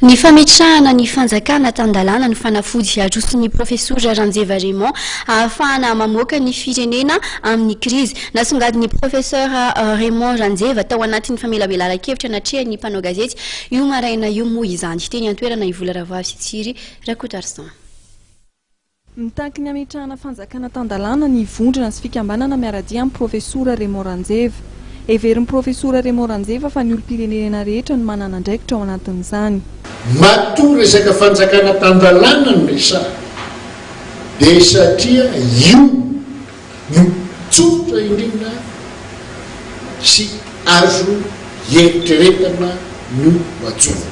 Ny fametrahana ny fanjakana tan-dalana ny fanafody aroson'ny profesora Ranjeva Raymond hahafahana mamoaka ny firenena amin'ny krizy. Nasongadin'ny profesora Raymond Ranjeva tao anatin'ny famelabelaran-kevitra natrehan'ny mpanao gazety io maraina io moa izany. Teny antoerana ivola ravavy sy tsiry rakoto aroson'ny. Mitaky ny ametrahana fanjakana tan-dalana ny vondrona sy fikambanana miaradia amin'ny profesora Raymond Ranjeva. Everin'ny profesora Raymond Ranjeva fa ny olo-pirenena rehetra no manana andraikitra ao anatin'izany. Matoa resaka fanjakana tan-dalana no resaha dia satria io no tsotra indrindra sy azo eritreretana no atsoina.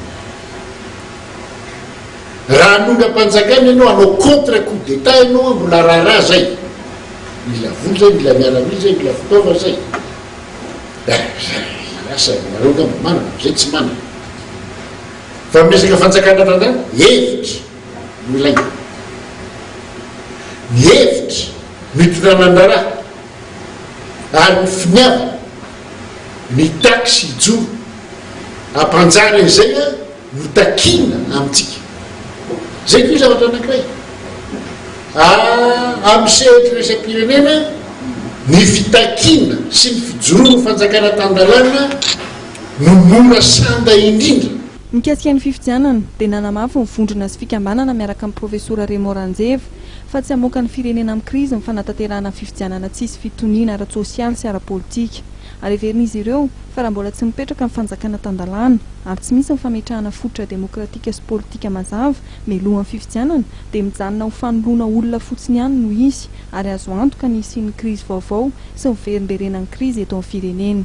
Raha nonga mpanjakana ianao anao contre coup d'état ianao mbola raharaha zay, mila vola zay, mila miaramila zay, mila fitaova zay. Asa nareo nga manana zay tsy manana. Fa miresaka fanjakana tan-dalana hevitra no ilaina. Ny hevitra mitondranandraraha ary ny finiavana ny taksy ijoro ampanjana izay no takina amintsika. Zay koa zavatra anankiray. Amin'ny sehatra resaky firenena ny fitakina sy ny fijorono fanjakana tan-dalana no mora sanda indrindra. Mikasika ny fifidianana dia nanamafy ny vondrona sy fikambanana miaraka amin'ny profesora Raymond Ranjeva fa tsy hamoaka ny firenena amin'ny krizy ny fanataterahana ny fifidianana tsisy fitoniana ara-tsosialy sy ara-politika. Ary everin'izy ireo fa raha mbola tsy mipetraka ny fanjakana tan-dalana ary tsy misy ny fametrahana fototra demokratika sy politika mazava mialohan'ny fifidianana dia mijanona ho fanoloana olona fotsiny ihany no izy ary azo antoka ny isian'ny krizy vaovao sy ny verimberenan'ny krizy eto amin'ny firenena.